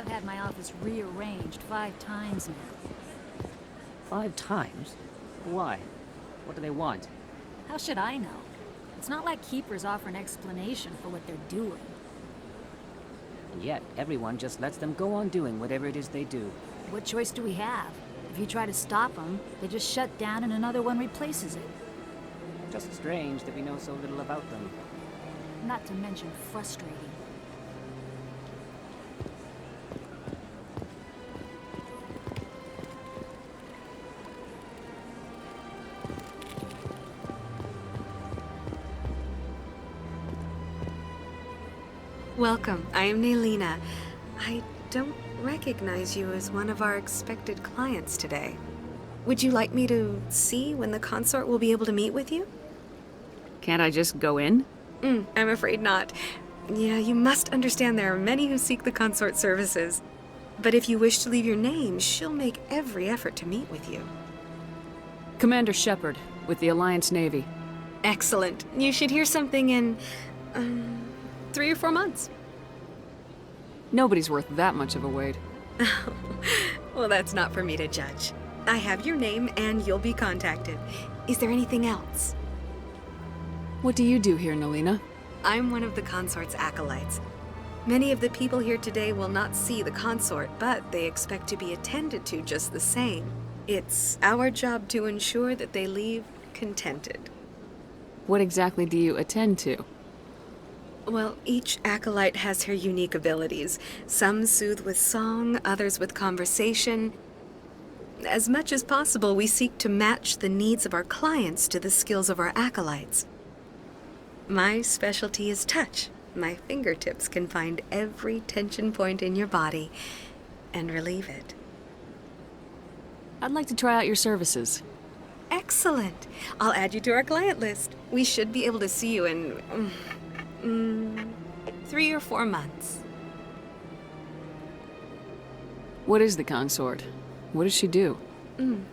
I've had my office rearranged 5 times now. 5 times? Why? What do they want? How should I know? It's not like Keepers offer an explanation for what they're doing. And yet, everyone just lets them go on doing whatever it is they do. What choice do we have? If you try to stop them, they just shut down and another one replaces it. Just strange that we know so little about them. Not to mention frustrating. Welcome, I am Naylina. I don't recognize you as one of our expected clients today. Would you like me to see when the consort will be able to meet with you? Can't I just go in? I'm afraid not. Yeah, you must understand there are many who seek the consort services. But if you wish to leave your name, she'll make every effort to meet with you. Commander Shepard, with the Alliance Navy. Excellent. You should hear something in, 3 or 4 months. Nobody's worth that much of a wait. Well, that's not for me to judge. I have your name and you'll be contacted. Is there anything else? What do you do here, Naylina? I'm one of the consort's acolytes. Many of the people here today will not see the consort, but they expect to be attended to just the same. It's our job to ensure that they leave contented. What exactly do you attend to? Well, each acolyte has her unique abilities. Some soothe with song, others with conversation. As much as possible, we seek to match the needs of our clients to the skills of our acolytes. My specialty is touch. My fingertips can find every tension point in your body and relieve it. I'd like to try out your services. Excellent. I'll add you to our client list. We should be able to see you in 3 or 4 months. What is the consort? What does she do?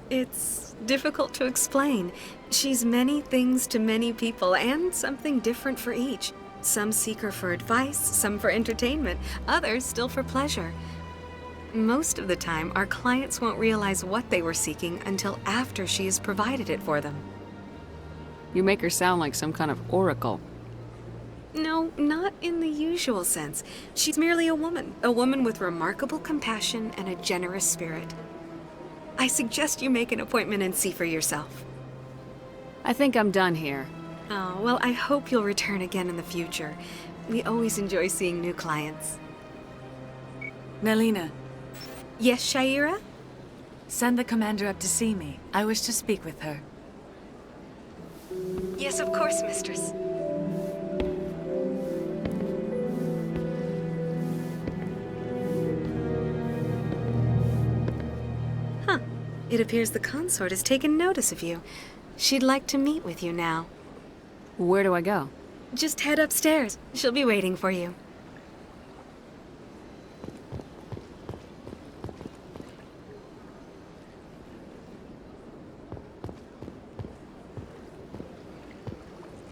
It's difficult to explain. She's many things to many people, and something different for each. Some seek her for advice, some for entertainment, others still for pleasure. Most of the time, our clients won't realize what they were seeking until after she has provided it for them. You make her sound like some kind of oracle. No, not in the usual sense. She's merely a woman with remarkable compassion and a generous spirit. I suggest you make an appointment and see for yourself. I think I'm done here. Oh, well, I hope you'll return again in the future. We always enjoy seeing new clients. Naylina, Yes, Shaira? send the commander up to see me. I wish to speak with her. Yes, of course, mistress. It appears the consort has taken notice of you. She'd like to meet with you now. Where do I go? Just head upstairs. She'll be waiting for you.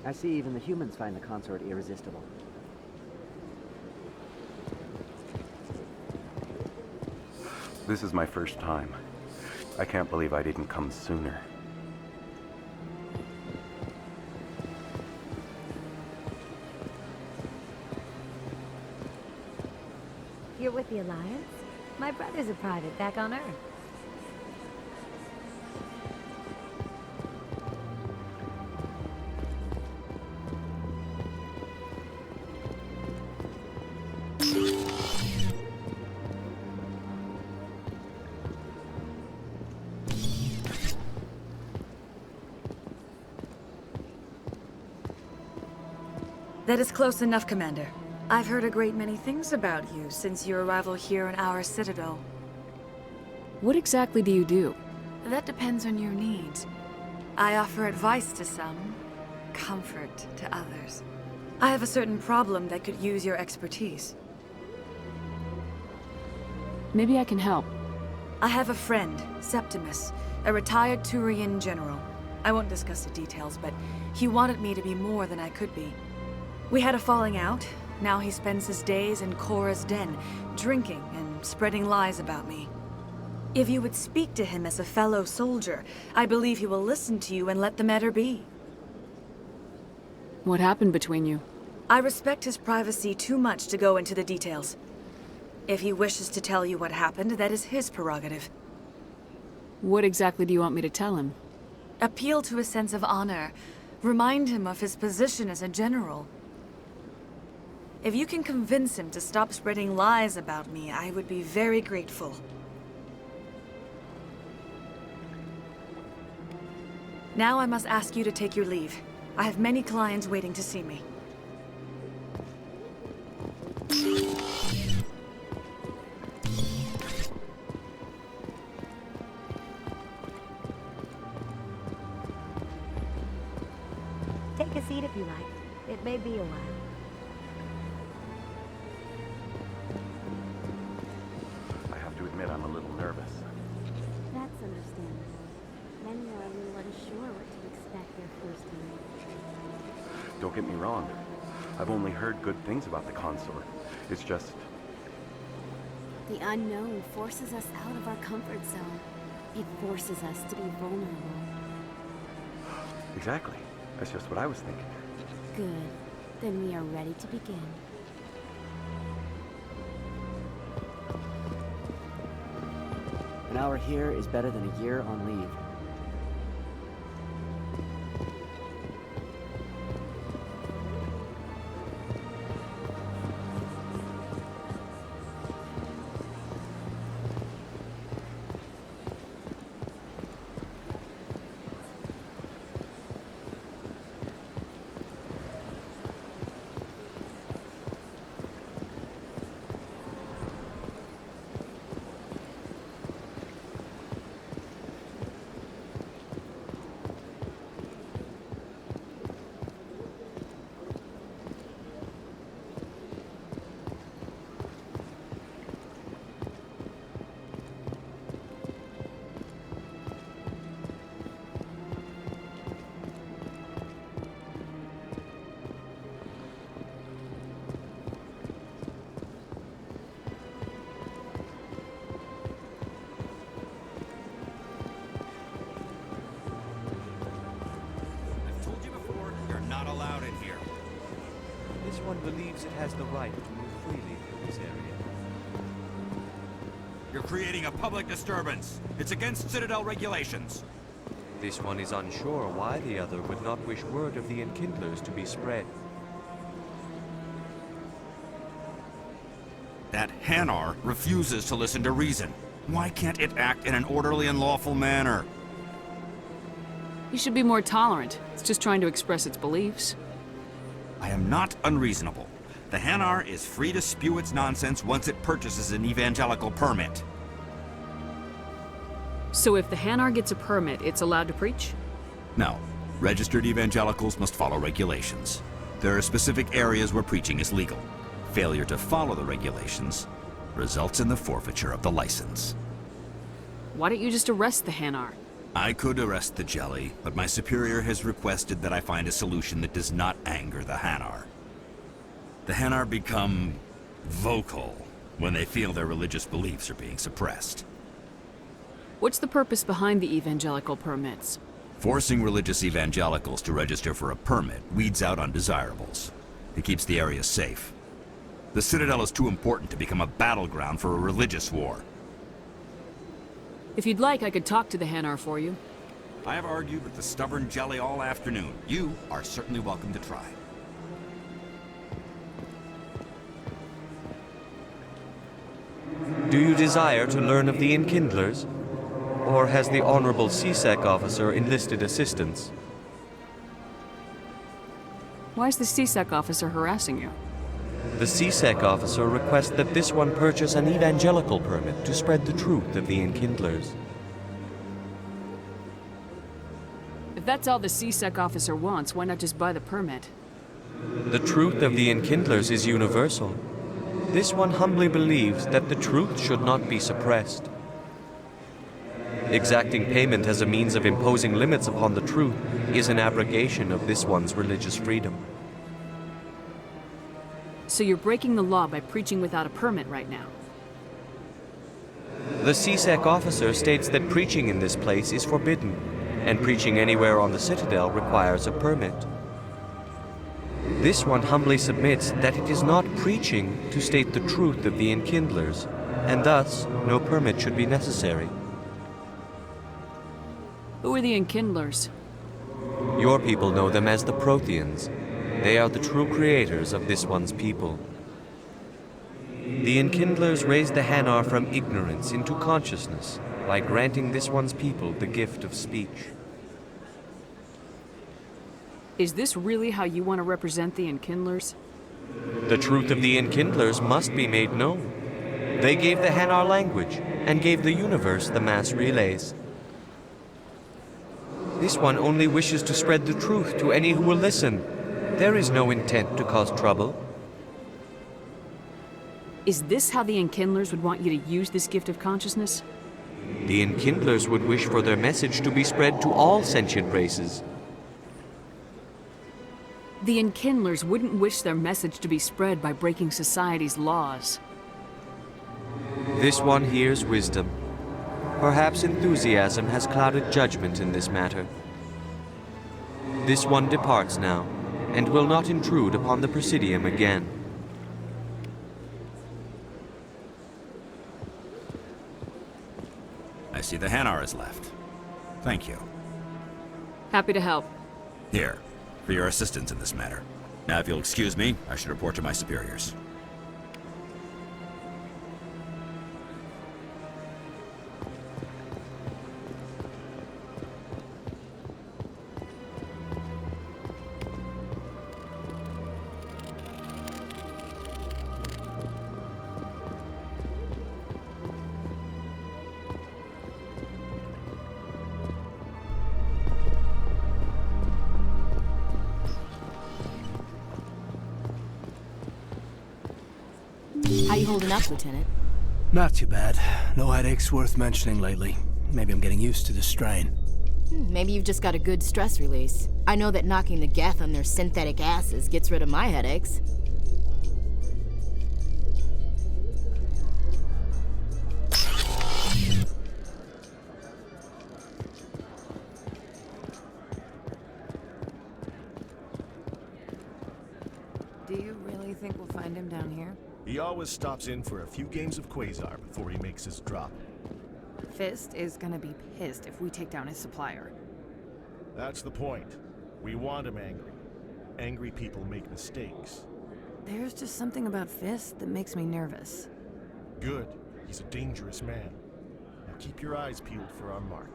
I see even the humans find the consort irresistible. This is my first time. I can't believe I didn't come sooner. You're with the Alliance? My brother's a private back on Earth. That is close enough, Commander. I've heard a great many things about you since your arrival here in our citadel. What exactly do you do? That depends on your needs. I offer advice to some, comfort to others. I have a certain problem that could use your expertise. Maybe I can help. I have a friend, Septimus, a retired Turian general. I won't discuss the details, but he wanted me to be more than I could be. We had a falling out. Now he spends his days in Korra's den, drinking and spreading lies about me. If you would speak to him as a fellow soldier, I believe he will listen to you and let the matter be. What happened between you? I respect his privacy too much to go into the details. If he wishes to tell you what happened, that is his prerogative. What exactly do you want me to tell him? Appeal to his sense of honor. Remind him of his position as a general. If you can convince him to stop spreading lies about me, I would be very grateful. Now I must ask you to take your leave. I have many clients waiting to see me. Take a seat if you like. It may be a while. I have to admit I'm a little nervous. That's understandable. Many are a little unsure what to expect their first time. Don't get me wrong. I've only heard good things about the consort. It's just... The unknown forces us out of our comfort zone. It forces us to be vulnerable. Exactly. That's just what I was thinking. Good. Then we are ready to begin. An hour here is better than a year on leave. Allowed in here. This one believes it has the right to move freely through this area. You're creating a public disturbance. It's against Citadel regulations. This one is unsure why the other would not wish word of the Enkindlers to be spread. That Hanar refuses to listen to reason. Why can't it act in an orderly and lawful manner? You should be more tolerant. It's just trying to express its beliefs. I am not unreasonable. The Hanar is free to spew its nonsense once it purchases an evangelical permit. So if the Hanar gets a permit, it's allowed to preach? No. Registered evangelicals must follow regulations. There are specific areas where preaching is legal. Failure to follow the regulations results in the forfeiture of the license. Why don't you just arrest the Hanar? I could arrest the jelly, but my superior has requested that I find a solution that does not anger the Hanar. The Hanar become vocal when they feel their religious beliefs are being suppressed. What's the purpose behind the evangelical permits? Forcing religious evangelicals to register for a permit weeds out undesirables. It keeps the area safe. The Citadel is too important to become a battleground for a religious war. If you'd like, I could talk to the Hanar for you. I have argued with the stubborn jelly all afternoon. You are certainly welcome to try. Do you desire to learn of the Enkindlers? Or has the Honorable CSEC officer enlisted assistance? Why is the CSEC officer harassing you? The CSEC officer requests that this one purchase an evangelical permit to spread the truth of the Enkindlers. If that's all the CSEC officer wants, why not just buy the permit? The truth of the Enkindlers is universal. This one humbly believes that the truth should not be suppressed. Exacting payment as a means of imposing limits upon the truth is an abrogation of this one's religious freedom. So you're breaking the law by preaching without a permit right now? The CSEC officer states that preaching in this place is forbidden, and preaching anywhere on the Citadel requires a permit. This one humbly submits that it is not preaching to state the truth of the Enkindlers, and thus no permit should be necessary. Who are the Enkindlers? Your people know them as the Protheans. They are the true creators of this one's people. The Enkindlers raised the Hanar from ignorance into consciousness by granting this one's people the gift of speech. Is this really how you want to represent the Enkindlers? The truth of the Enkindlers must be made known. They gave the Hanar language and gave the universe the mass relays. This one only wishes to spread the truth to any who will listen. There is no intent to cause trouble. Is this how the Enkindlers would want you to use this gift of consciousness? The Enkindlers would wish for their message to be spread to all sentient races. The Enkindlers wouldn't wish their message to be spread by breaking society's laws. This one hears wisdom. Perhaps enthusiasm has clouded judgment in this matter. This one departs now, and will not intrude upon the Presidium again. I see the Hanar is left. Thank you. Happy to help. Here, for your assistance in this matter. Now, if you'll excuse me, I should report to my superiors. How you holding up, Lieutenant? Not too bad. No headaches worth mentioning lately. Maybe I'm getting used to the strain. Maybe you've just got a good stress release. I know that knocking the Geth on their synthetic asses gets rid of my headaches. Do you really think we'll find him down here? He always stops in for a few games of Quasar before he makes his drop. Fist is gonna be pissed if we take down his supplier. That's the point. We want him angry. Angry people make mistakes. There's just something about Fist that makes me nervous. Good. He's a dangerous man. Now keep your eyes peeled for our mark.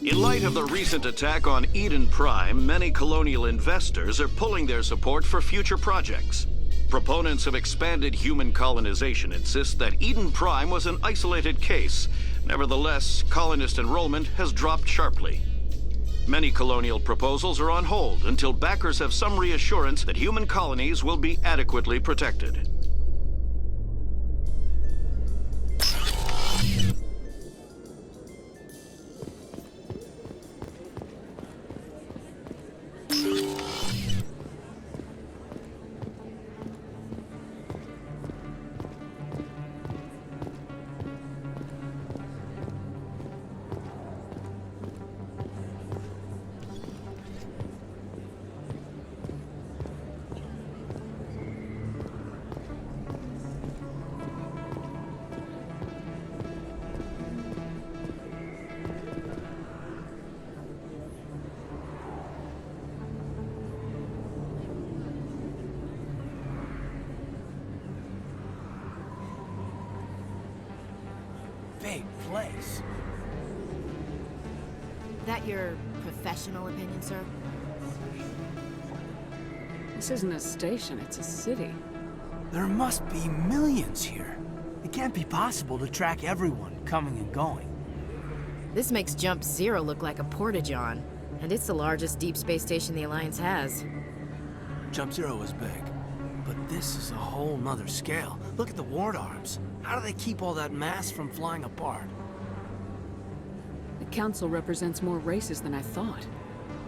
In light of the recent attack on Eden Prime, many colonial investors are pulling their support for future projects. Proponents of expanded human colonization insist that Eden Prime was an isolated case. Nevertheless, colonist enrollment has dropped sharply. Many colonial proposals are on hold until backers have some reassurance that human colonies will be adequately protected. Big place. That your professional opinion, sir? This isn't a station, it's a city. There must be millions here. It can't be possible to track everyone coming and going. This makes Jump Zero look like a porta-john, and it's the largest deep space station the Alliance has. Jump Zero was big. But this is a whole nother scale. Look at the ward arms. How do they keep all that mass from flying apart? The council represents more races than I thought.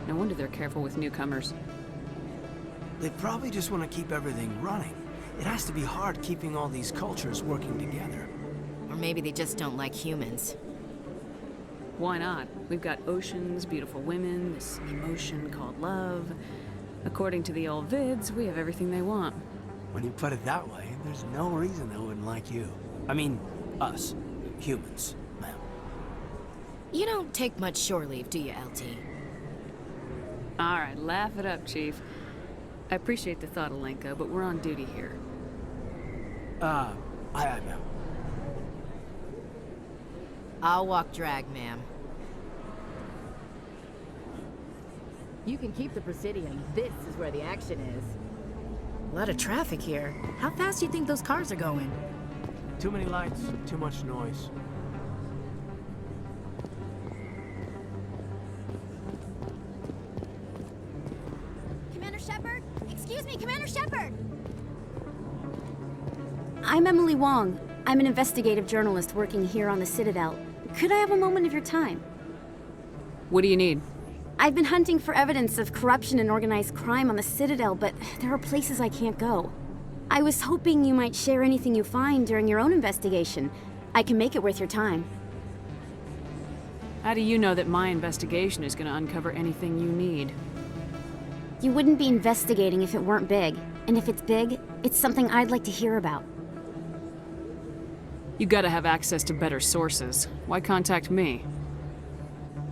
No wonder they're careful with newcomers. They probably just want to keep everything running. It has to be hard keeping all these cultures working together. Or maybe they just don't like humans. Why not? We've got oceans, beautiful women, this emotion called love. According to the old vids, we have everything they want. When you put it that way, there's no reason they wouldn't like you. I mean, us. Humans, ma'am. You don't take much shore leave, do you, LT? Alright, laugh it up, Chief. I appreciate the thought, Alenka, but we're on duty here. Aye, ma'am. I'll walk drag, ma'am. You can keep the Presidium. This is where the action is. A lot of traffic here. How fast do you think those cars are going? Too many lights, too much noise. Commander Shepard? Excuse me, Commander Shepard! I'm Emily Wong. I'm an investigative journalist working here on the Citadel. Could I have a moment of your time? What do you need? I've been hunting for evidence of corruption and organized crime on the Citadel, but there are places I can't go. I was hoping you might share anything you find during your own investigation. I can make it worth your time. How do you know that my investigation is going to uncover anything you need? You wouldn't be investigating if it weren't big. And if it's big, it's something I'd like to hear about. You gotta have access to better sources. Why contact me?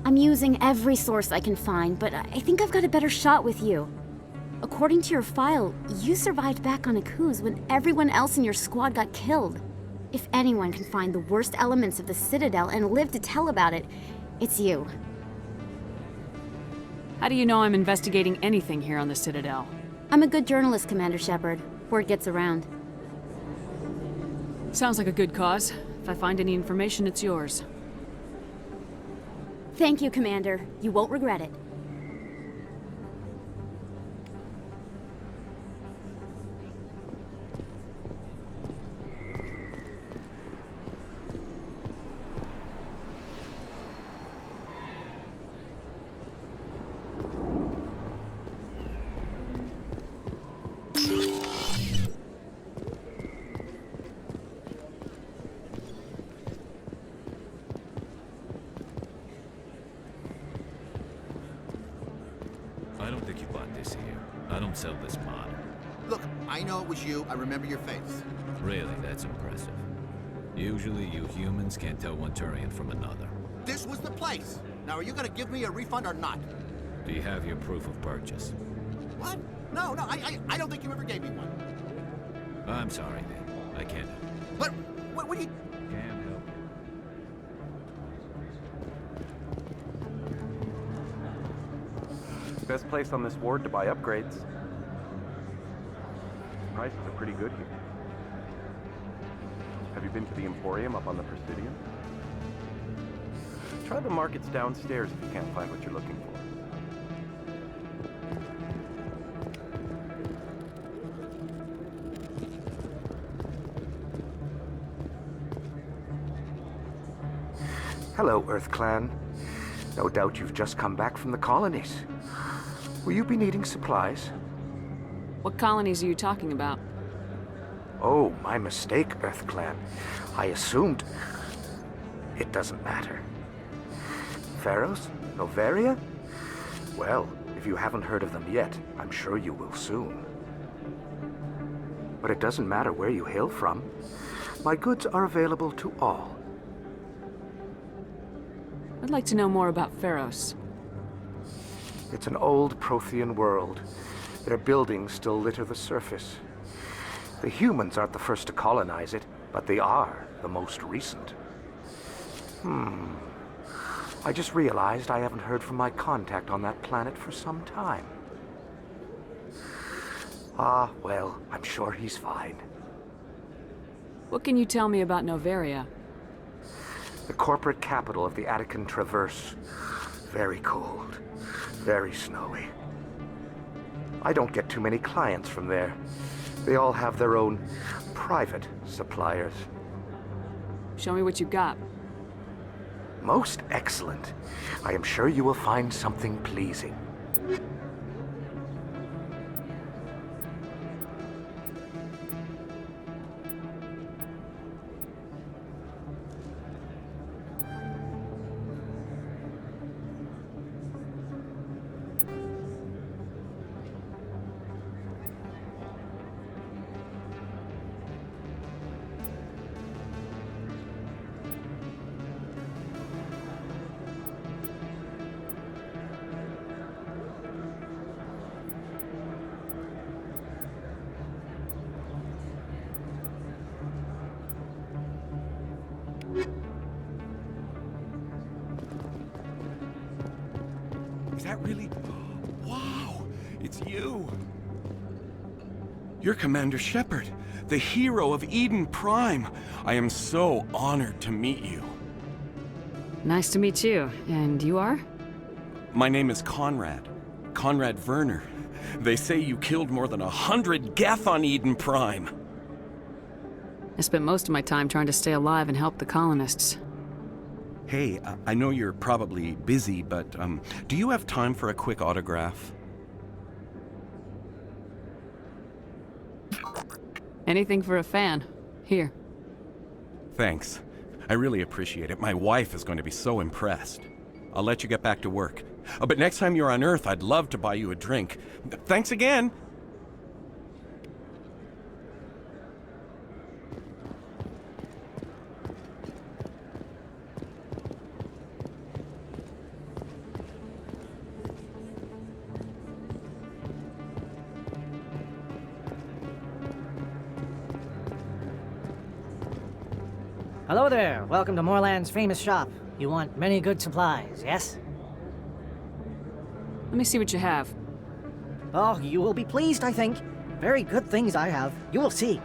I'm using every source I can find, but I think I've got a better shot with you. According to your file, you survived back on Akuz when everyone else in your squad got killed. If anyone can find the worst elements of the Citadel and live to tell about it, it's you. How do you know I'm investigating anything here on the Citadel? I'm a good journalist, Commander Shepard. Word gets around. Sounds like a good cause. If I find any information, it's yours. Thank you, Commander. You won't regret it. I don't think you bought this here. I don't sell this mod. Look, I know it was you. I remember your face. Really, that's impressive. Usually you humans can't tell one Turian from another. This was the place. Now, are you gonna give me a refund or not? Do you have your proof of purchase? What? No, I don't think you ever gave me one. I'm sorry, man. I can't. But, what do you... Can't help you. Best place on this ward to buy upgrades. Prices are pretty good here. Have you been to the Emporium up on the Presidium? Try the markets downstairs if you can't find what you're looking for. Hello, Earth Clan. No doubt you've just come back from the colonies. Will you be needing supplies? What colonies are you talking about? Oh, my mistake, Earth Clan. I assumed... It doesn't matter. Pharos? Noveria? Well, if you haven't heard of them yet, I'm sure you will soon. But it doesn't matter where you hail from. My goods are available to all. I'd like to know more about Pharos. It's an old Prothean world. Their buildings still litter the surface. The humans aren't the first to colonize it, but they are the most recent. I just realized I haven't heard from my contact on that planet for some time. Ah, well, I'm sure he's fine. What can you tell me about Noveria? The corporate capital of the Attican Traverse. Very cold. Very snowy. I don't get too many clients from there. They all have their own private suppliers. Show me what you got. Most excellent. I am sure you will find something pleasing. Is that really? Wow! It's you! You're Commander Shepard, the hero of Eden Prime. I am so honored to meet you. Nice to meet you. And you are? My name is Conrad. Conrad Werner. They say you killed more than 100 Geth on Eden Prime. I spent most of my time trying to stay alive and help the colonists. Hey, I know you're probably busy, but do you have time for a quick autograph? Anything for a fan. Here. Thanks. I really appreciate it. My wife is going to be so impressed. I'll let you get back to work. But next time you're on Earth, I'd love to buy you a drink. Thanks again! Hello there. Welcome to Moorland's famous shop. You want many good supplies, yes? Let me see what you have. Oh, you will be pleased, I think. Very good things I have. You will see.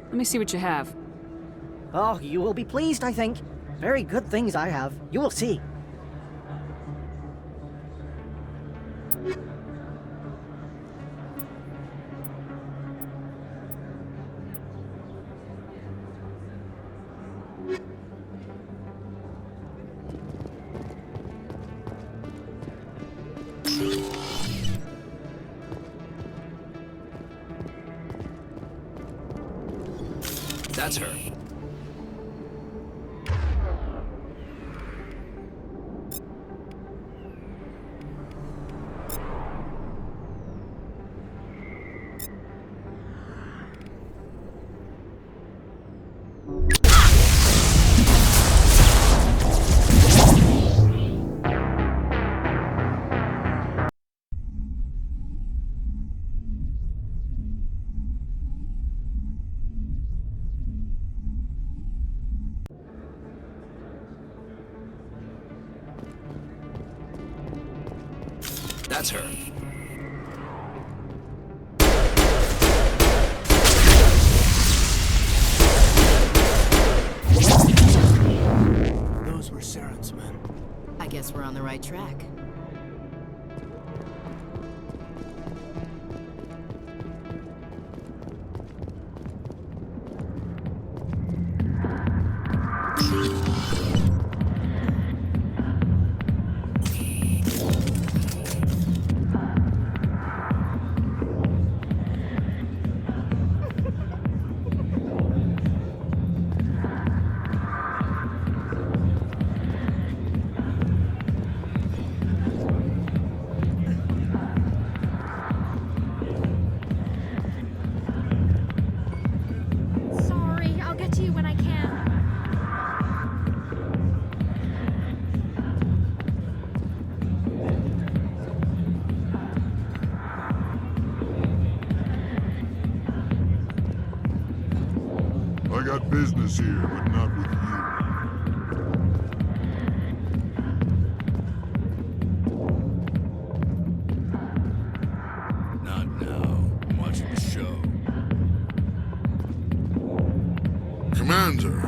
Let me see what you have. Oh, you will be pleased, I think. Very good things I have. You will see. That's her. That's her. Those were Saren's men. I guess we're on the right track. business here, but not with you. Not now. I'm watching the show. Commander.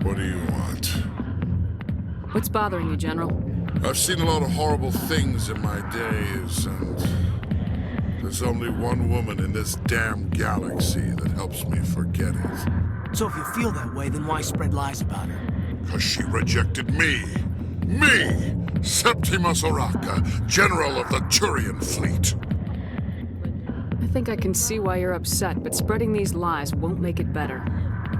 What do you want? What's bothering you, General? I've seen a lot of horrible things in my days, and there's only one woman in this damn galaxy that helps me forget it. So if you feel that way, then why spread lies about her? Because she rejected me. Me! Septimus Oraka, General of the Turian Fleet. I think I can see why you're upset, but spreading these lies won't make it better.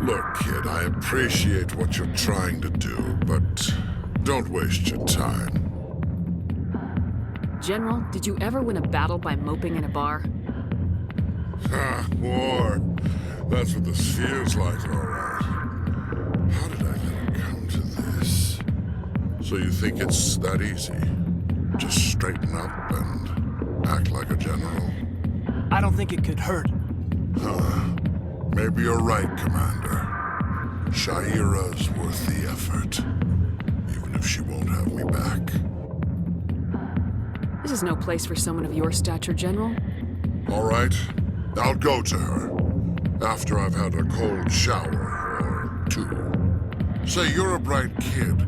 Look, kid, I appreciate what you're trying to do, but don't waste your time. General, did you ever win a battle by moping in a bar? Ha, war. That's what this feels like, all right. How did I let it come to this? So you think it's that easy? Just straighten up and act like a general? I don't think it could hurt. Huh. Maybe you're right, Commander. Shaira's worth the effort. Even if she won't have me back. This is no place for someone of your stature, General. All right. I'll go to her. After I've had a cold shower or two. Say, you're a bright kid.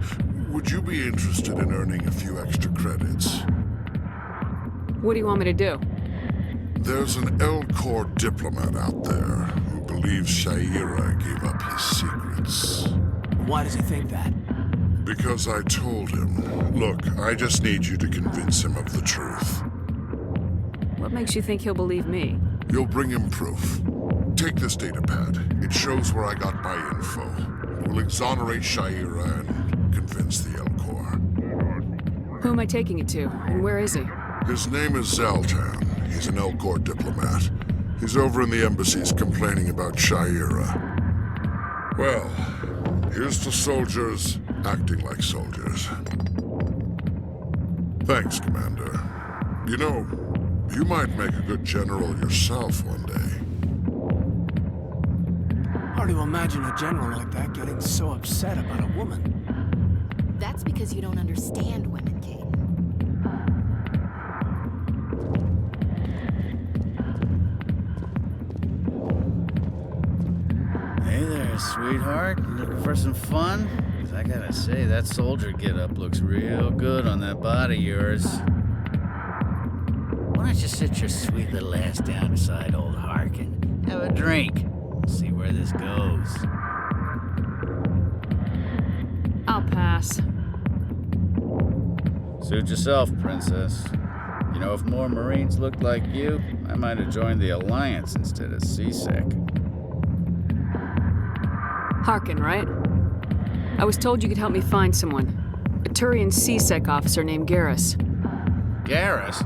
Would you be interested in earning a few extra credits? What do you want me to do? There's an L-Corps diplomat out there who believes Shaira gave up his secrets. Why does he think that? Because I told him. Look, I just need you to convince him of the truth. What makes you think he'll believe me? You'll bring him proof. Take this data pad. It shows where I got my info. It will exonerate Shaira and convince the L-Corps. Who am I taking it to, and where is he? His name is Zaltan. He's an L-Corps diplomat. He's over in the embassies complaining about Shaira. Well, here's to soldiers acting like soldiers. Thanks, Commander. You know, you might make a good general yourself one day. Hard to imagine a general like that getting so upset about a woman. That's because you don't understand women, Kate. Hey there, sweetheart. Looking for some fun? 'Cause I gotta say, that soldier getup looks real good on that body of yours. Why don't you sit your sweet little ass down beside old Harkin? Have a drink. See where this goes. I'll pass. Suit yourself, princess. You know, if more Marines looked like you, I might have joined the Alliance instead of CSEC. Harkin, right? I was told you could help me find someone. A Turian CSEC officer named Garrus. Garrus?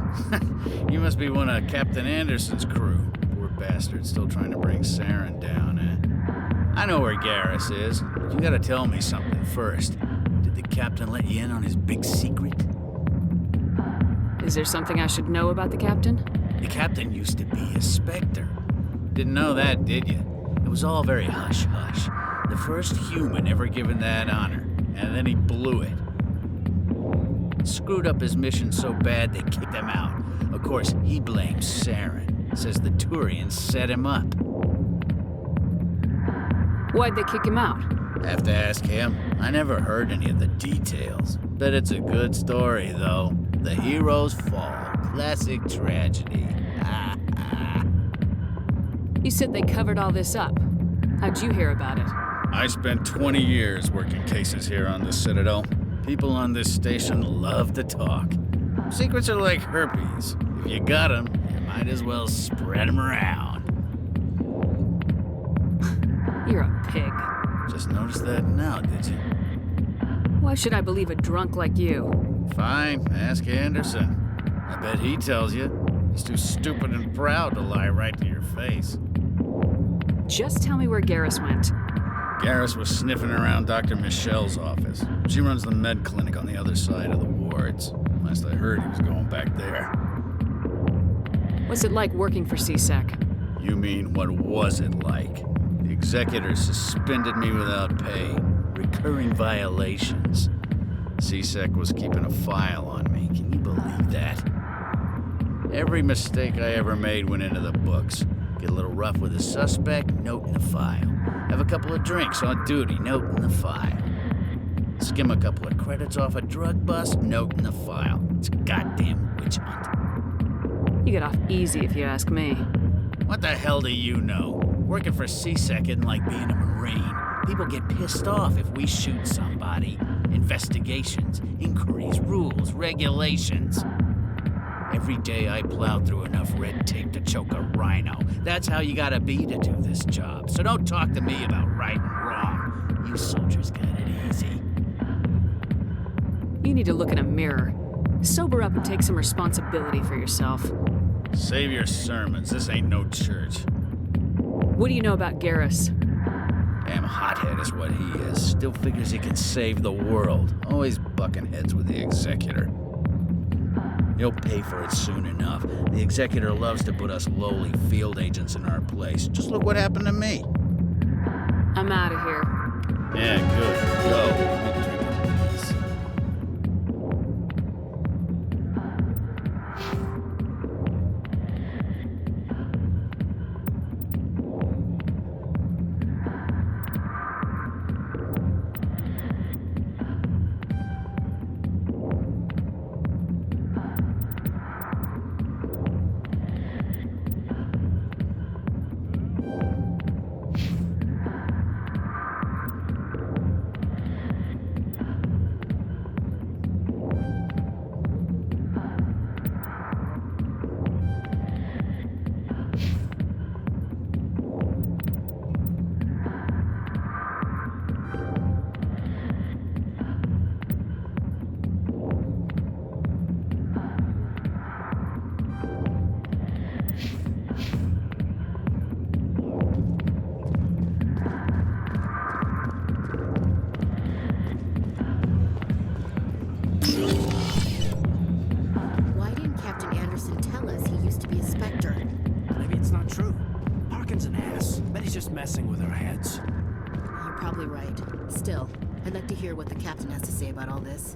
You must be one of Captain Anderson's crew. Poor bastard, still trying to bring Saren down, eh? I know where Garrus is, but you gotta tell me something first. Did the captain let you in on his big secret? Is there something I should know about the captain? The captain used to be a Spectre. Didn't know that, did you? It was all very hush-hush. The first human ever given that honor, and then he blew it. Screwed up his mission so bad they kicked him out. Of course, he blames Saren. Says the Turians set him up. Why'd they kick him out? Have to ask him. I never heard any of the details. Bet it's a good story, though. The heroes fall. Classic tragedy. You said they covered all this up. How'd you hear about it? I spent 20 years working cases here on the Citadel. People on this station love to talk. Secrets are like herpes. If you got them, you might as well spread them around. You're a pig. Just noticed that now, did you? Why should I believe a drunk like you? Fine, ask Anderson. I bet he tells you. He's too stupid and proud to lie right to your face. Just tell me where Garrus went. Garrus was sniffing around Dr. Michelle's office. She runs the med clinic on the other side of the wards. Last I heard, he was going back there. What's it like working for CSEC? You mean, what was it like? The executor suspended me without pay. Recurring violations. C-Sec was keeping a file on me. Can you believe that? Every mistake I ever made went into the books. Get a little rough with a suspect, note in the file. Have a couple of drinks on duty, note in the file. Skim a couple of credits off a drug bust, note in the file. It's a goddamn witch hunt. You get off easy if you ask me. What the hell do you know? Working for C-Sec isn't like being a Marine. People get pissed off if we shoot somebody. Investigations, inquiries, rules, regulations. Every day I plowed through enough red tape to choke a rhino. That's how you gotta be to do this job. So don't talk to me about right and wrong. You soldiers got it easy. You need to look in a mirror. Sober up and take some responsibility for yourself. Save your sermons. This ain't no church. What do you know about Garrus? Damn hothead is what he is. Still figures he can save the world. Always bucking heads with the executor. He'll pay for it soon enough. The executor loves to put us lowly field agents in our place. Just look what happened to me. I'm out of here. Yeah, good. Go. Messing with our heads. You're probably right. Still, I'd like to hear what the captain has to say about all this.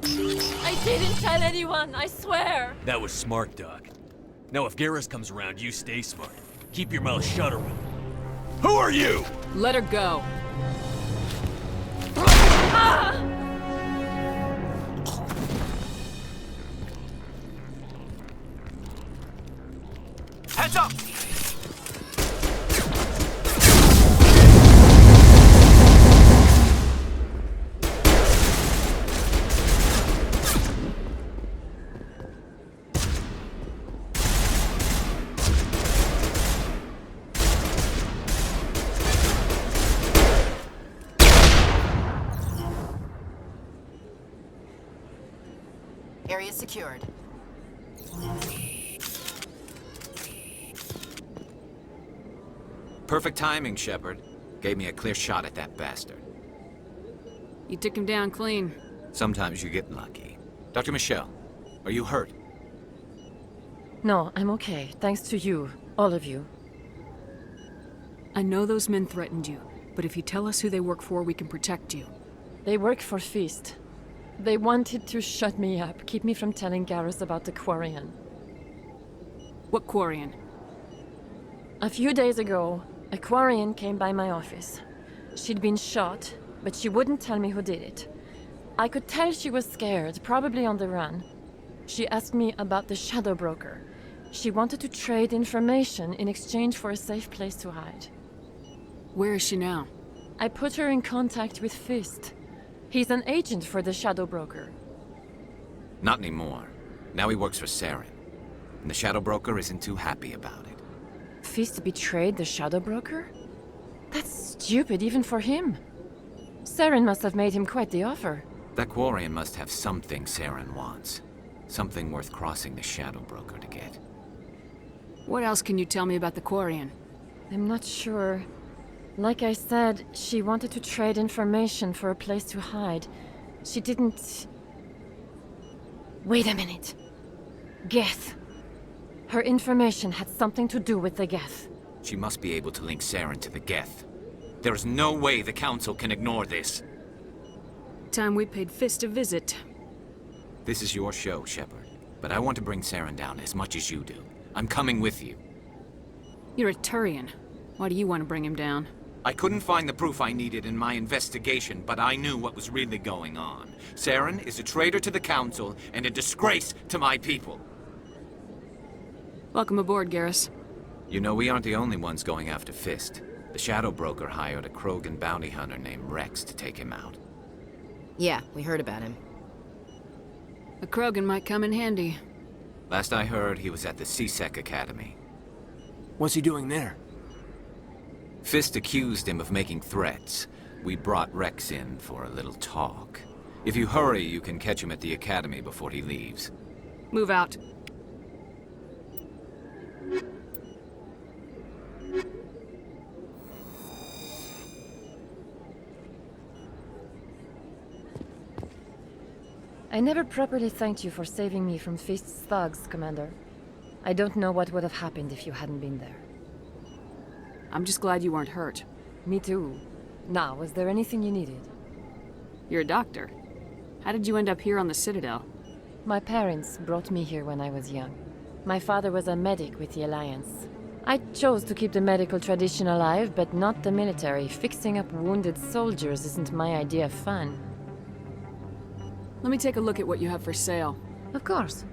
I didn't tell anyone, I swear! That was smart, Doc. Now if Garrus comes around, you stay smart. Keep your mouth shut around. Who are you? Let her go. Heads up! Area secured. Perfect timing, Shepard. Gave me a clear shot at that bastard. You took him down clean. Sometimes you get lucky. Dr. Michelle, are you hurt? No, I'm okay. Thanks to you. All of you. I know those men threatened you, but if you tell us who they work for, we can protect you. They work for Feast. They wanted to shut me up, keep me from telling Garrus about the Quarian. What Quarian? A few days ago, a Quarian came by my office. She'd been shot, but she wouldn't tell me who did it. I could tell she was scared, probably on the run. She asked me about the Shadow Broker. She wanted to trade information in exchange for a safe place to hide. Where is she now? I put her in contact with Fist. He's an agent for the Shadow Broker. Not anymore. Now he works for Saren. And the Shadow Broker isn't too happy about it. Fist betrayed the Shadow Broker? That's stupid even for him. Saren must have made him quite the offer. That Quarian must have something Saren wants. Something worth crossing the Shadow Broker to get. What else can you tell me about the Quarian? I'm not sure. Like I said, she wanted to trade information for a place to hide. She didn't... Wait a minute. Geth. Her information had something to do with the Geth. She must be able to link Saren to the Geth. There is no way the Council can ignore this. Time we paid Fist a visit. This is your show, Shepard. But I want to bring Saren down as much as you do. I'm coming with you. You're a Turian. Why do you want to bring him down? I couldn't find the proof I needed in my investigation, but I knew what was really going on. Saren is a traitor to the Council and a disgrace to my people. Welcome aboard, Garrus. You know, we aren't the only ones going after Fist. The Shadow Broker hired a Krogan bounty hunter named Rex to take him out. Yeah, we heard about him. A Krogan might come in handy. Last I heard, he was at the C-Sec Academy. What's he doing there? Fist accused him of making threats. We brought Rex in for a little talk. If you hurry, you can catch him at the Academy before he leaves. Move out. I never properly thanked you for saving me from Fist's thugs, Commander. I don't know what would have happened if you hadn't been there. I'm just glad you weren't hurt. Me too. Now, was there anything you needed? You're a doctor. How did you end up here on the Citadel? My parents brought me here when I was young. My father was a medic with the Alliance. I chose to keep the medical tradition alive, but not the military. Fixing up wounded soldiers isn't my idea of fun. Let me take a look at what you have for sale. Of course.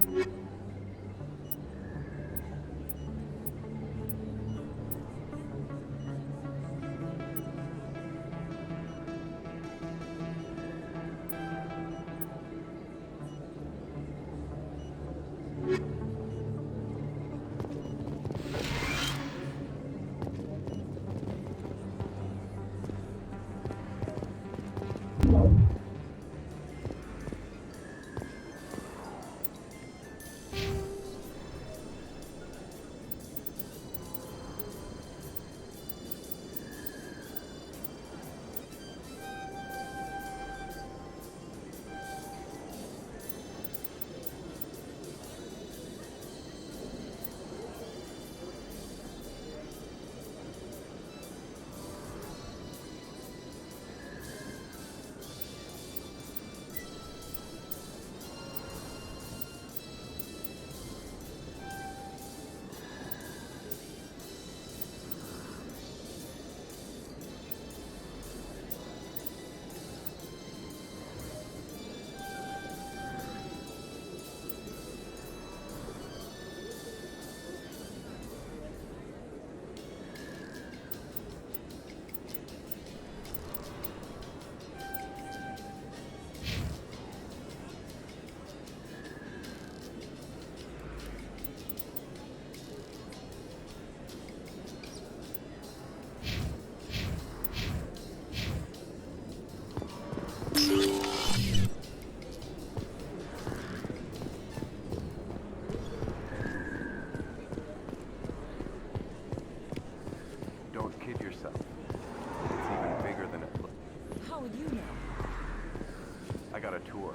got a tour.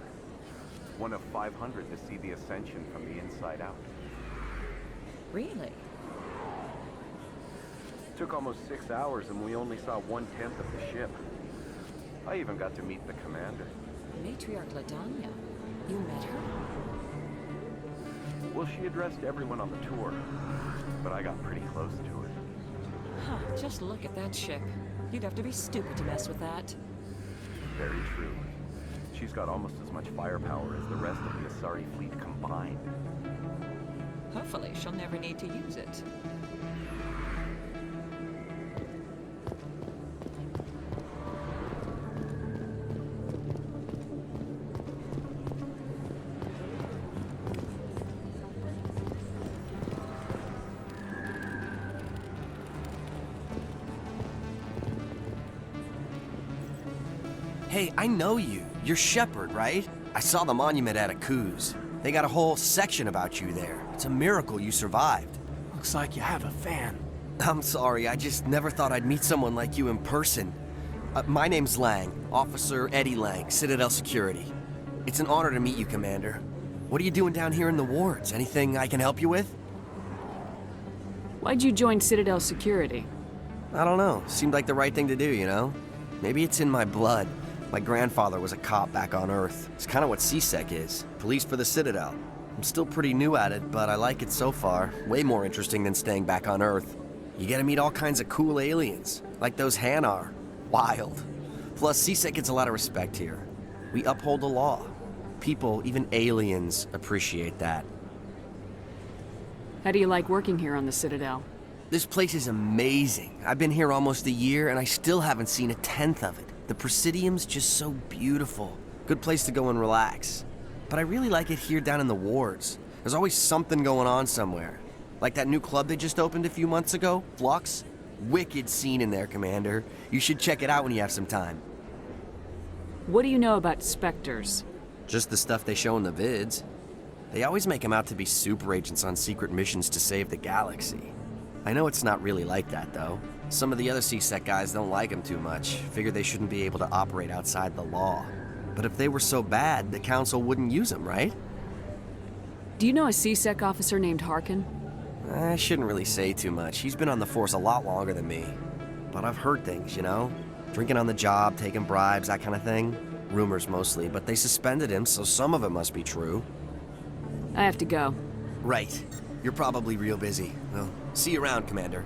One of 500 to see the Ascension from the inside out. Really? Took almost 6 hours and we only saw 1/10 of the ship. I even got to meet the commander. Matriarch Ladanya. You met her? Well, she addressed everyone on the tour, but I got pretty close to it. Huh, just look at that ship. You'd have to be stupid to mess with that. Very true. She's got almost as much firepower as the rest of the Asari fleet combined. Hopefully, she'll never need to use it. Hey, I know you. You're Shepard, right? I saw the monument at Akuz. They got a whole section about you there. It's a miracle you survived. Looks like you have a fan. I'm sorry, I just never thought I'd meet someone like you in person. My name's Lang, Officer Eddie Lang, Citadel Security. It's an honor to meet you, Commander. What are you doing down here in the wards? Anything I can help you with? Why'd you join Citadel Security? I don't know. Seemed like the right thing to do, you know? Maybe it's in my blood. My grandfather was a cop back on Earth. It's kind of what CSEC is. Police for the Citadel. I'm still pretty new at it, but I like it so far. Way more interesting than staying back on Earth. You get to meet all kinds of cool aliens, like those Hanar. Wild. Plus, CSEC gets a lot of respect here. We uphold the law. People, even aliens, appreciate that. How do you like working here on the Citadel? This place is amazing. I've been here almost a year, and I still haven't seen a tenth of it. The Presidium's just so beautiful. Good place to go and relax. But I really like it here down in the wards. There's always something going on somewhere. Like that new club they just opened a few months ago, Flux. Wicked scene in there, Commander. You should check it out when you have some time. What do you know about Spectres? Just the stuff they show in the vids. They always make them out to be super agents on secret missions to save the galaxy. I know it's not really like that, though. Some of the other CSEC guys don't like them too much. Figure they shouldn't be able to operate outside the law. But if they were so bad, the Council wouldn't use them, right? Do you know a CSEC officer named Harkin? I shouldn't really say too much. He's been on the force a lot longer than me. But I've heard things, you know? Drinking on the job, taking bribes, that kind of thing. Rumors mostly, but they suspended him, so some of it must be true. I have to go. Right. You're probably real busy. Well, see you around, Commander.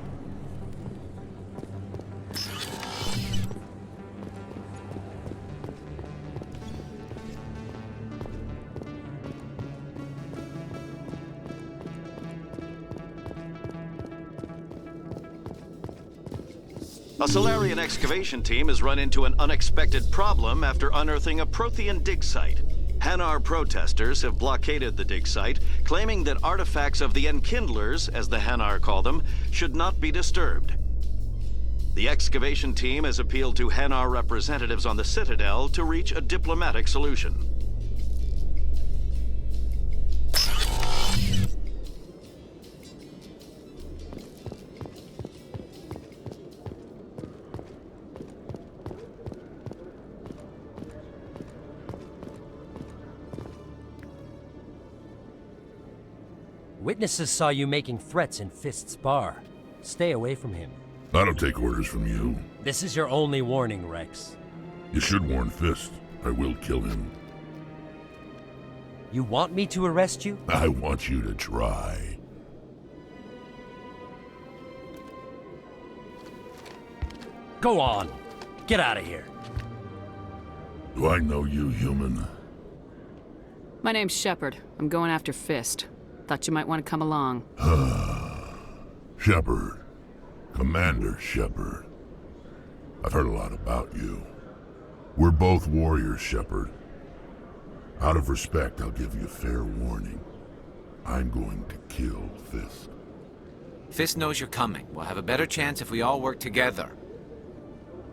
A Salarian excavation team has run into an unexpected problem after unearthing a Prothean dig site. Hanar protesters have blockaded the dig site, claiming that artifacts of the Enkindlers, as the Hanar call them, should not be disturbed. The excavation team has appealed to Hanar representatives on the Citadel to reach a diplomatic solution. Witnesses saw you making threats in Fist's bar. Stay away from him. I don't take orders from you. This is your only warning, Rex. You should warn Fist. I will kill him. You want me to arrest you? I want you to try. Go on. Get out of here. Do I know you, human? My name's Shepard. I'm going after Fist. Thought you might want to come along. Shepard. Commander Shepard. I've heard a lot about you. We're both warriors, Shepard. Out of respect, I'll give you fair warning. I'm going to kill Fist. Fist knows you're coming. We'll have a better chance if we all work together.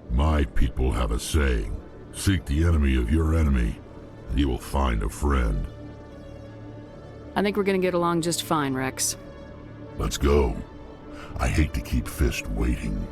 My people have a saying. Seek the enemy of your enemy, and you will find a friend. I think we're gonna get along just fine, Rex. Let's go. I hate to keep Fist waiting.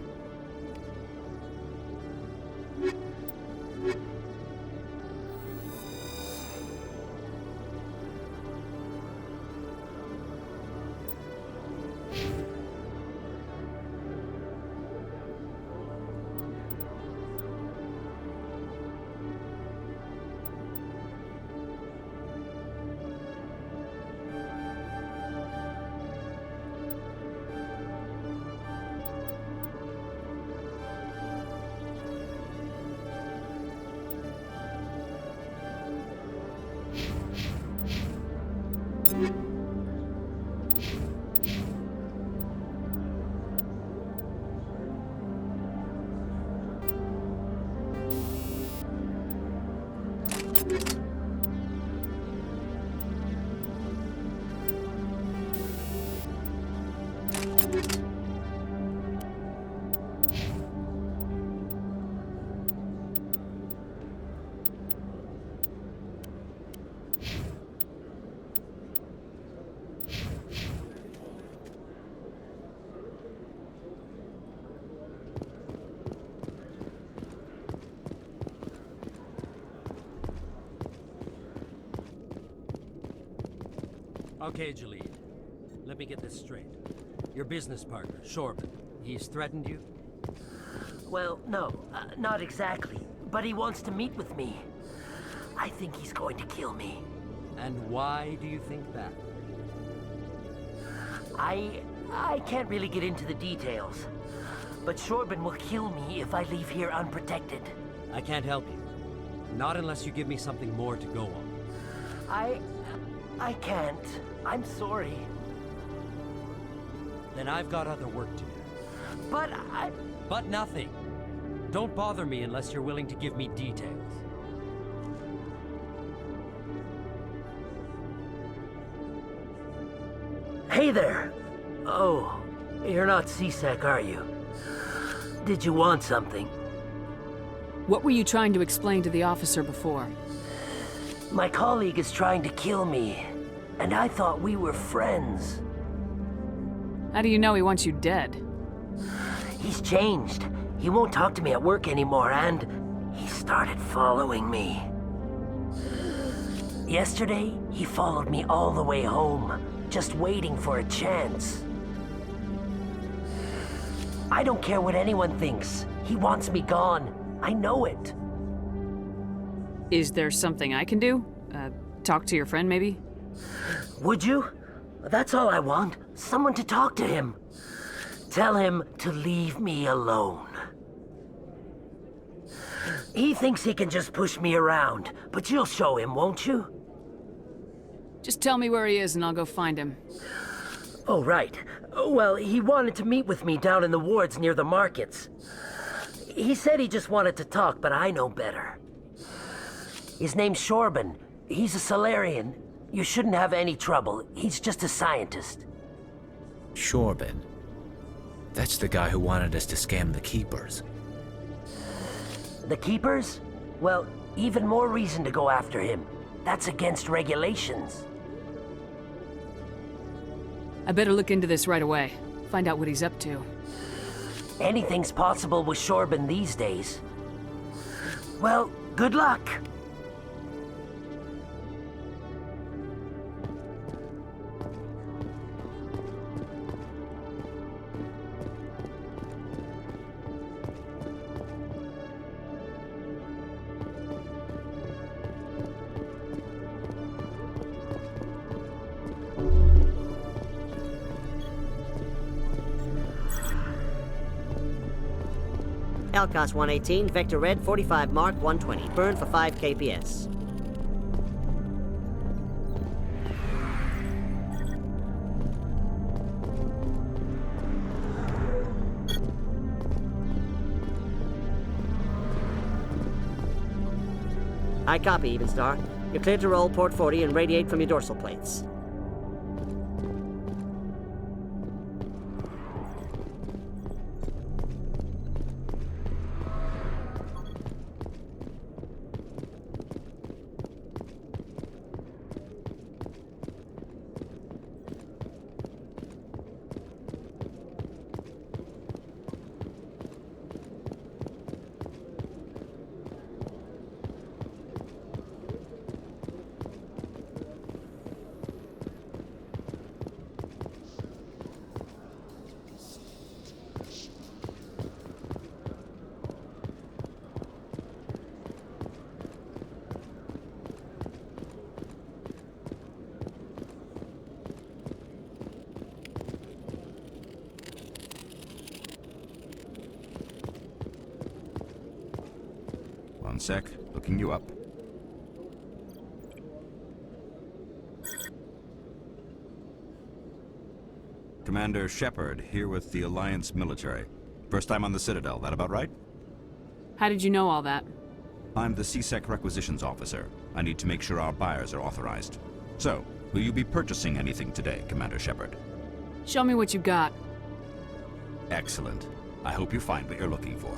Okay, Jalid. Let me get this straight. Your business partner, Shorban, he's threatened you? Well, no, not exactly. But he wants to meet with me. I think he's going to kill me. And why do you think that? I can't really get into the details. But Shorban will kill me if I leave here unprotected. I can't help you. Not unless you give me something more to go on. I can't. I'm sorry. Then I've got other work to do. But But nothing. Don't bother me unless you're willing to give me details. Hey there! Oh, you're not C-Sec, are you? Did you want something? What were you trying to explain to the officer before? My colleague is trying to kill me, and I thought we were friends. How do you know he wants you dead? He's changed. He won't talk to me at work anymore, and he started following me. Yesterday, he followed me all the way home, just waiting for a chance. I don't care what anyone thinks. He wants me gone. I know it. Is there something I can do? Talk to your friend, maybe? Would you? That's all I want. Someone to talk to him. Tell him to leave me alone. He thinks he can just push me around, but you'll show him, won't you? Just tell me where he is and I'll go find him. Oh, right. Well, he wanted to meet with me down in the wards near the markets. He said he just wanted to talk, but I know better. His name's Shorban. He's a Salarian. You shouldn't have any trouble. He's just a scientist. Shorban. That's the guy who wanted us to scam the Keepers. The Keepers? Well, even more reason to go after him. That's against regulations. I better look into this right away. Find out what he's up to. Anything's possible with Shorban these days. Well, good luck. Alcos 118, Vector Red, 45 Mark, 120. Burn for 5 kps. I copy, Evenstar. You're cleared to roll port 40 and radiate from your dorsal plates. One sec, looking you up. Commander Shepard, here with the Alliance military. First time on the Citadel, that about right? How did you know all that? I'm the C-Sec requisitions officer. I need to make sure our buyers are authorized. So, will you be purchasing anything today, Commander Shepard? Show me what you got. Excellent. I hope you find what you're looking for.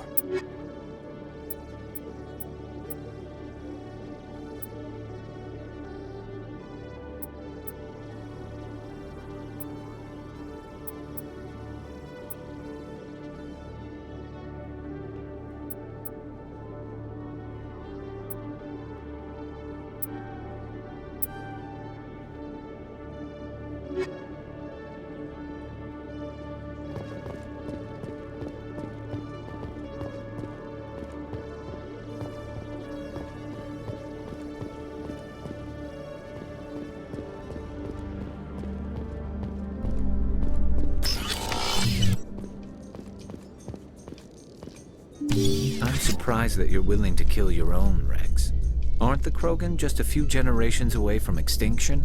surprised that you're willing to kill your own, Rex. Aren't the Krogan just a few generations away from extinction?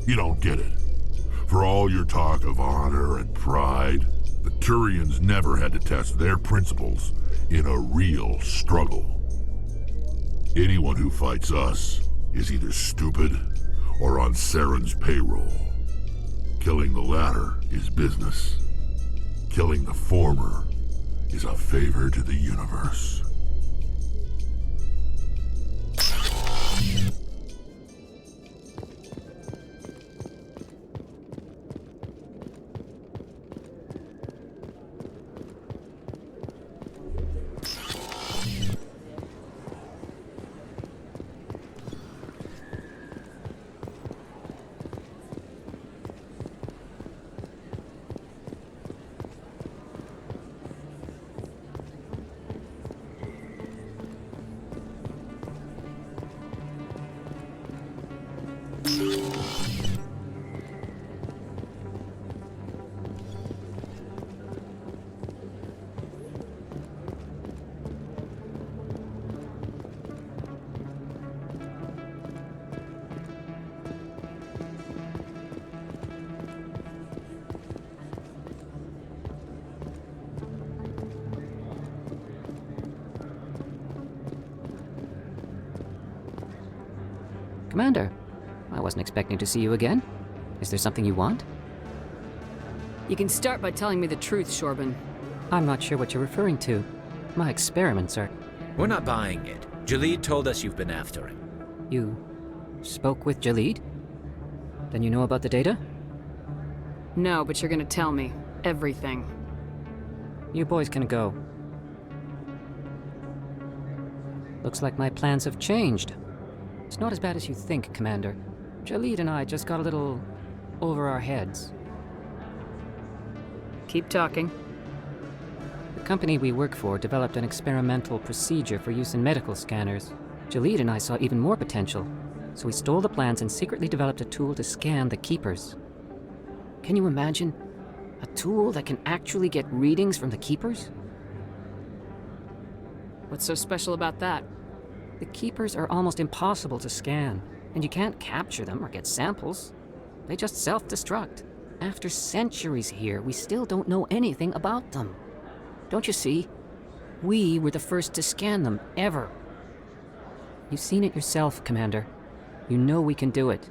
You don't get it. For all your talk of honor and pride, the Turians never had to test their principles in a real struggle. Anyone who fights us is either stupid or on Saren's payroll. Killing the latter is business. Killing the former is a favor to the universe. Commander, I wasn't expecting to see you again. Is there something you want? You can start by telling me the truth, Shorban. I'm not sure what you're referring to. My experiments are... We're not buying it. Jalid told us you've been after him. You spoke with Jalid? Then you know about the data? No, but you're gonna tell me. Everything. You boys can go. Looks like my plans have changed. It's not as bad as you think, Commander. Jalid and I just got a little over our heads. Keep talking. The company we work for developed an experimental procedure for use in medical scanners. Jalid and I saw even more potential, so we stole the plans and secretly developed a tool to scan the Keepers. Can you imagine? A tool that can actually get readings from the Keepers? What's so special about that? The Keepers are almost impossible to scan, and you can't capture them or get samples. They just self-destruct. After centuries here, we still don't know anything about them. Don't you see? We were the first to scan them, ever. You've seen it yourself, Commander. You know we can do it.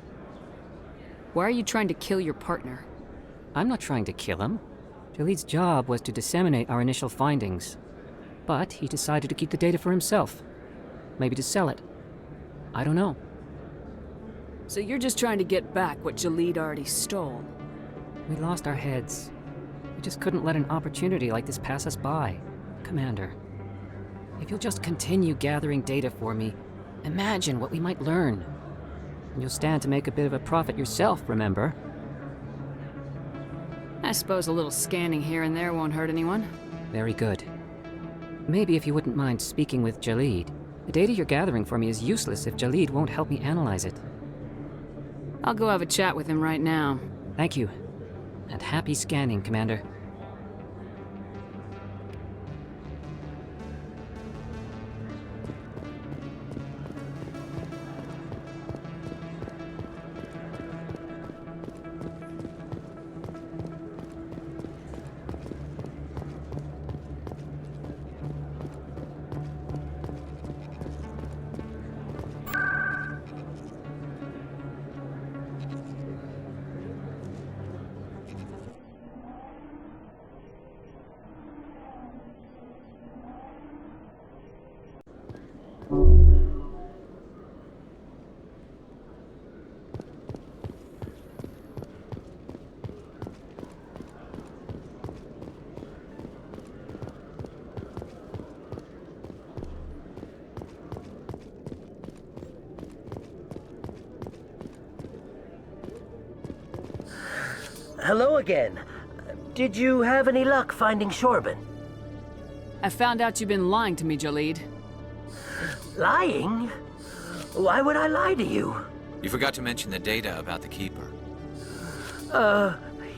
Why are you trying to kill your partner? I'm not trying to kill him. Jalid's job was to disseminate our initial findings. But he decided to keep the data for himself. Maybe to sell it. I don't know. So you're just trying to get back what Jalid already stole? We lost our heads. We just couldn't let an opportunity like this pass us by. Commander, if you'll just continue gathering data for me, imagine what we might learn. And you'll stand to make a bit of a profit yourself, remember? I suppose a little scanning here and there won't hurt anyone. Very good. Maybe if you wouldn't mind speaking with Jalid. The data you're gathering for me is useless if Jalid won't help me analyze it. I'll go have a chat with him right now. Thank you. And happy scanning, Commander. Hello again. Did you have any luck finding Shorban? I found out you've been lying to me, Jalid. Lying? Why would I lie to you? You forgot to mention the data about the Keeper.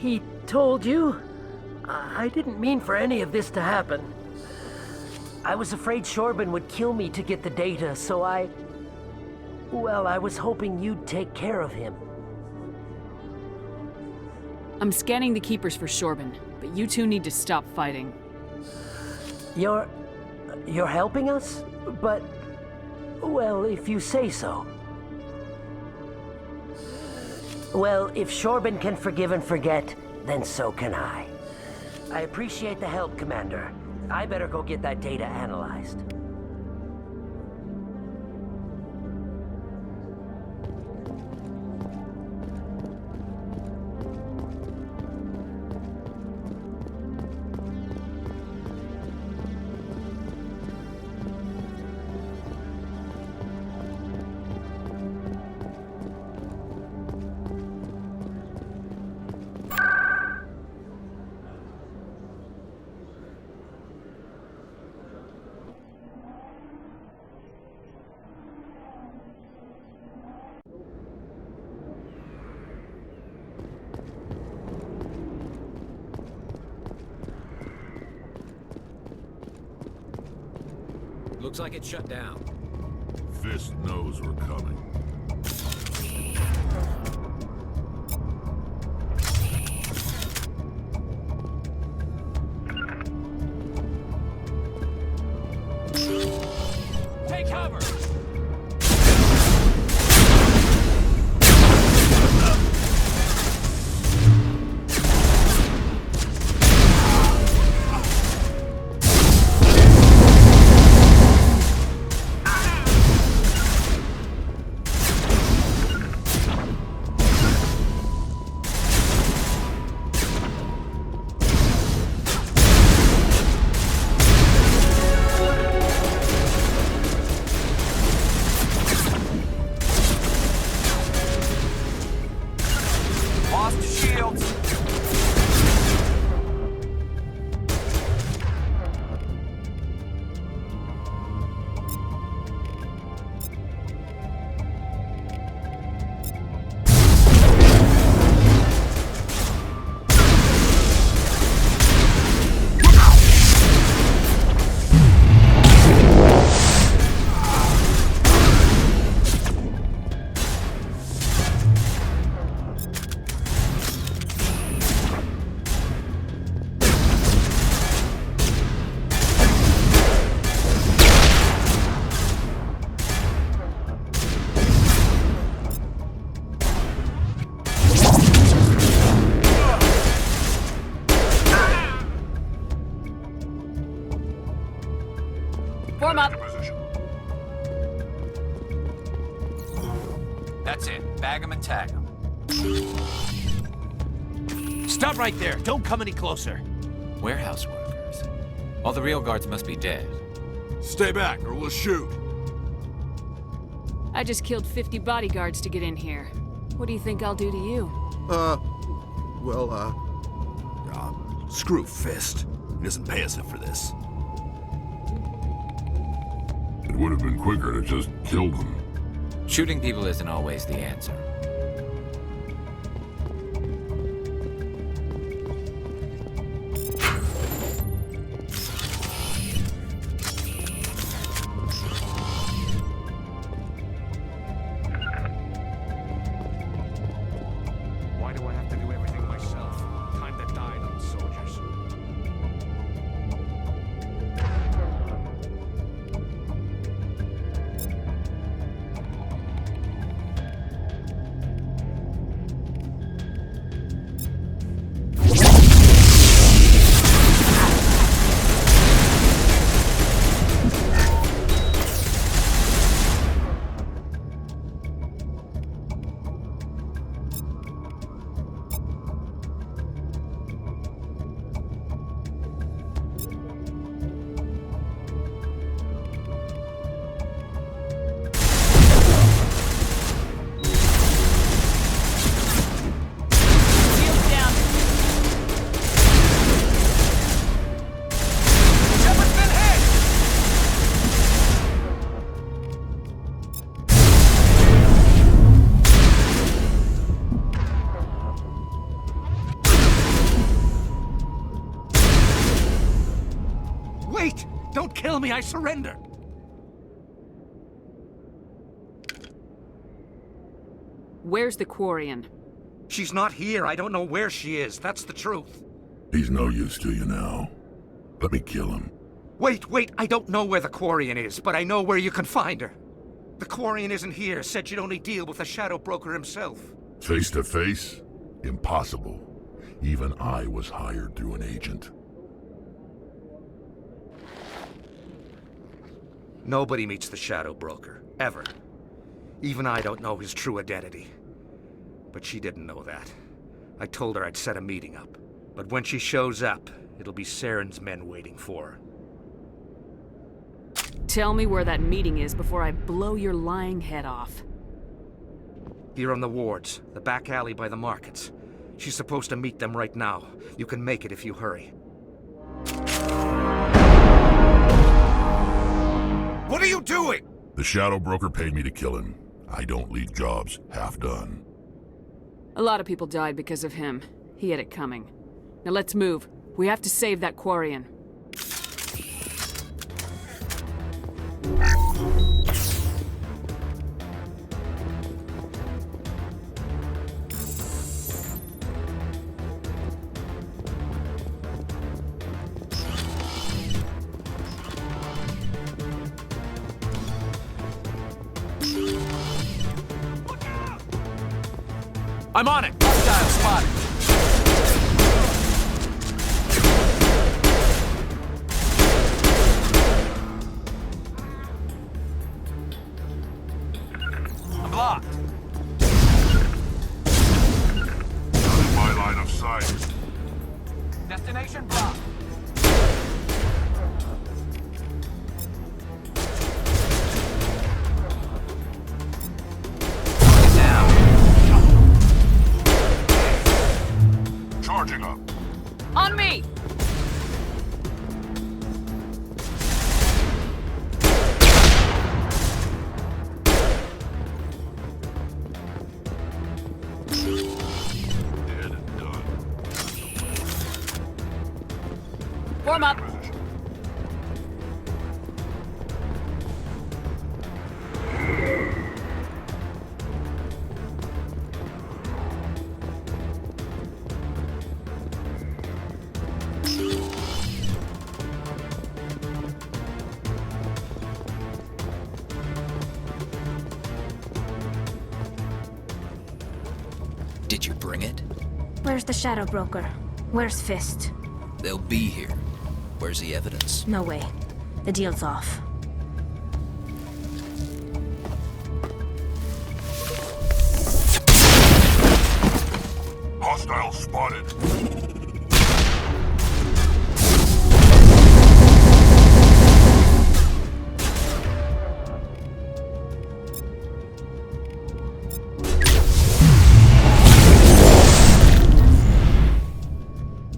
He told you? I didn't mean for any of this to happen. I was afraid Shorban would kill me to get the data, so well, I was hoping you'd take care of him. I'm scanning the Keepers for Shorban, but you two need to stop fighting. You're helping us? But, well, if you say so. Well, if Shorban can forgive and forget, then so can I. I appreciate the help, Commander. I better go get that data analyzed. Looks like it's shut down. Fist knows we're coming. Take cover! Form up. That's it. Bag 'em and tag 'em. Stop right there. Don't come any closer. Warehouse workers. All the real guards must be dead. Stay back or we'll shoot. I just killed 50 bodyguards to get in here. What do you think I'll do to you? Screw Fist. He doesn't pay us for this. It would have been quicker to just kill them. Shooting people isn't always the answer. Why do I have to do everything myself? Time that died on soldiers. kill me, I surrender. Where's the Quarian? She's not here. I don't know where she is. That's the truth. He's no use to you now. Let me kill him. Wait. I don't know where the Quarian is, but I know where you can find her. The Quarian isn't here. Said she'd only deal with the Shadow Broker himself. Face to face? Impossible. Even I was hired through an agent. Nobody meets the Shadow Broker. Ever. Even I don't know his true identity. But she didn't know that. I told her I'd set a meeting up. But when she shows up, it'll be Saren's men waiting for her. Tell me where that meeting is before I blow your lying head off. Here on the wards, the back alley by the markets. She's supposed to meet them right now. You can make it if you hurry. What are you doing? The Shadow Broker paid me to kill him. I don't leave jobs half done. A lot of people died because of him. He had it coming. Now let's move. We have to save that Quarian. I'm on it! Hostile spotted! I'm blocked. Not in my line of sight. Destination blocked. Charging up. On me! Dead and done. Form up. Did you bring it? Where's the Shadow Broker? Where's Fist? They'll be here. Where's the evidence? No way. The deal's off. Hostile spotted.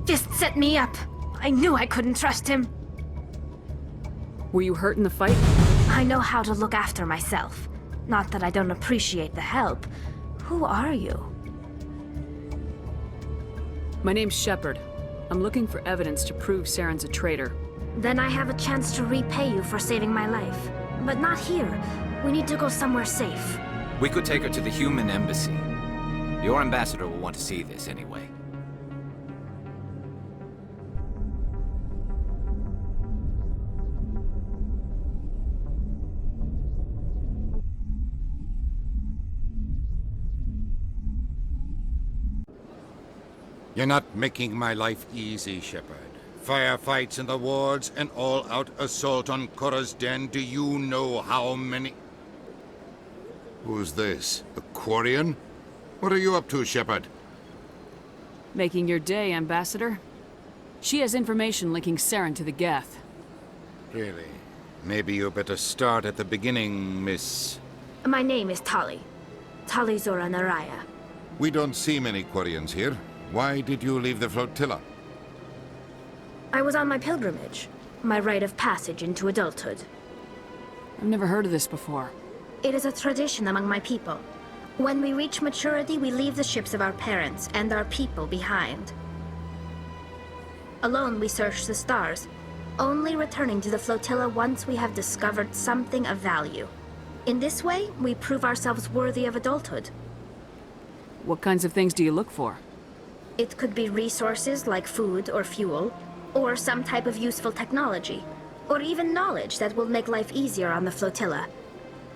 Fist set me up. I knew I couldn't trust him. Were you hurt in the fight? I know how to look after myself. Not that I don't appreciate the help. Who are you? My name's Shepard. I'm looking for evidence to prove Saren's a traitor. Then I have a chance to repay you for saving my life. But not here. We need to go somewhere safe. We could take her to the human embassy. Your ambassador will want to see this anyway. You're not making my life easy, Shepard. Firefights in the wards, an all-out assault on Korra's den. Do you know how many? Who's this? A Quarian? What are you up to, Shepard? Making your day, Ambassador. She has information linking Saren to the Geth. Really? Maybe you better start at the beginning, Miss... My name is Tali. Tali Zora Naraya. We don't see many Quarians here. Why did you leave the flotilla? I was on my pilgrimage. My rite of passage into adulthood. I've never heard of this before. It is a tradition among my people. When we reach maturity, we leave the ships of our parents and our people behind. Alone, we search the stars. only returning to the flotilla once we have discovered something of value. In this way, we prove ourselves worthy of adulthood. What kinds of things do you look for? It could be resources like food or fuel, or some type of useful technology, or even knowledge that will make life easier on the flotilla.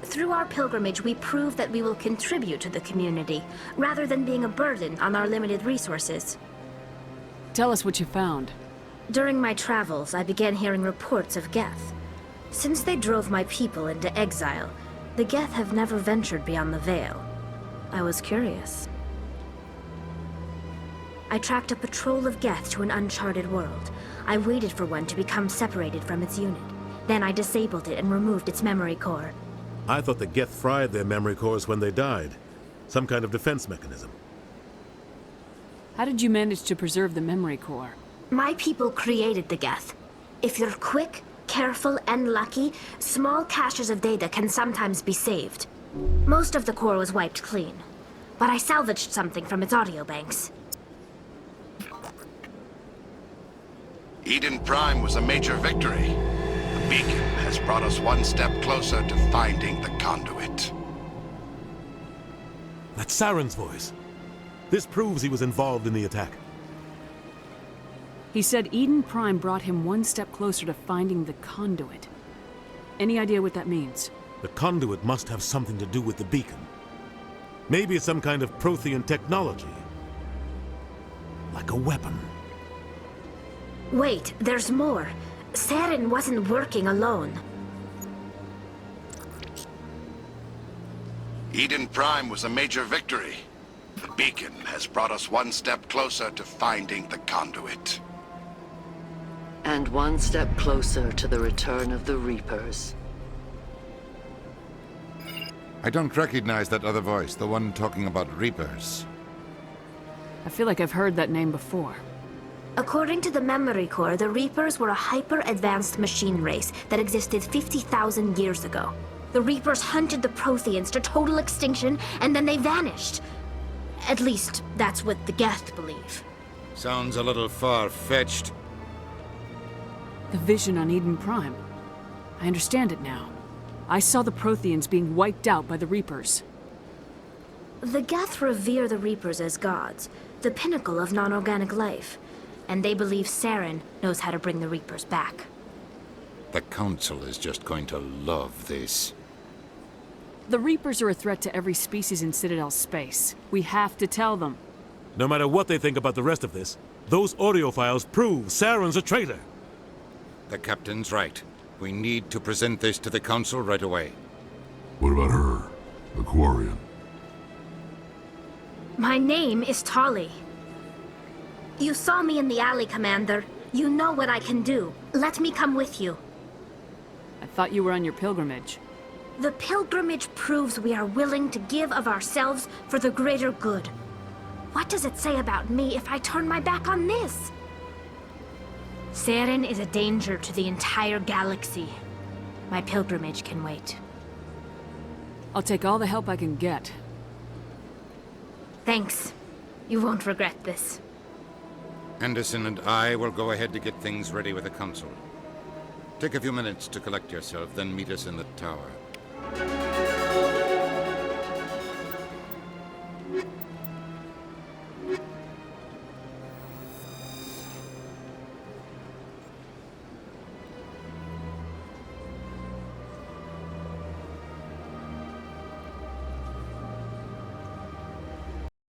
Through our pilgrimage, we prove that we will contribute to the community, rather than being a burden on our limited resources. Tell us what you found. During my travels, I began hearing reports of Geth. Since they drove my people into exile, the Geth have never ventured beyond the Veil. I was curious. I tracked a patrol of Geth to an uncharted world. I waited for one to become separated from its unit. Then I disabled it and removed its memory core. I thought the Geth fried their memory cores when they died. Some kind of defense mechanism. How did you manage to preserve the memory core? My people created the Geth. If you're quick, careful, and lucky, small caches of data can sometimes be saved. Most of the core was wiped clean, but I salvaged something from its audio banks. Eden Prime was a major victory. The beacon has brought us one step closer to finding the conduit. That's Saren's voice. This proves he was involved in the attack. He said Eden Prime brought him one step closer to finding the conduit. Any idea what that means? The conduit must have something to do with the beacon. Maybe it's some kind of Prothean technology. Like a weapon. Wait, there's more. Saren wasn't working alone. Eden Prime was a major victory. The beacon has brought us one step closer to finding the conduit. And one step closer to the return of the Reapers. I don't recognize that other voice, the one talking about Reapers. I feel like I've heard that name before. According to the memory core, the Reapers were a hyper-advanced machine race that existed 50,000 years ago. The Reapers hunted the Protheans to total extinction, and then they vanished. At least, that's what the Geth believe. Sounds a little far-fetched. The vision on Eden Prime. I understand it now. I saw the Protheans being wiped out by the Reapers. The Geth revere the Reapers as gods, the pinnacle of non-organic life. And they believe Saren knows how to bring the Reapers back. The Council is just going to love this. The Reapers are a threat to every species in Citadel space. We have to tell them. No matter what they think about the rest of this, those audio files prove Saren's a traitor. The Captain's right. We need to present this to the Council right away. What about her? The Quarian? My name is Tali. You saw me in the alley, Commander. You know what I can do. Let me come with you. I thought you were on your pilgrimage. The pilgrimage proves we are willing to give of ourselves for the greater good. What does it say about me if I turn my back on this? Saren is a danger to the entire galaxy. My pilgrimage can wait. I'll take all the help I can get. Thanks. You won't regret this. Anderson and I will go ahead to get things ready with the Council. Take a few minutes to collect yourself, then meet us in the tower.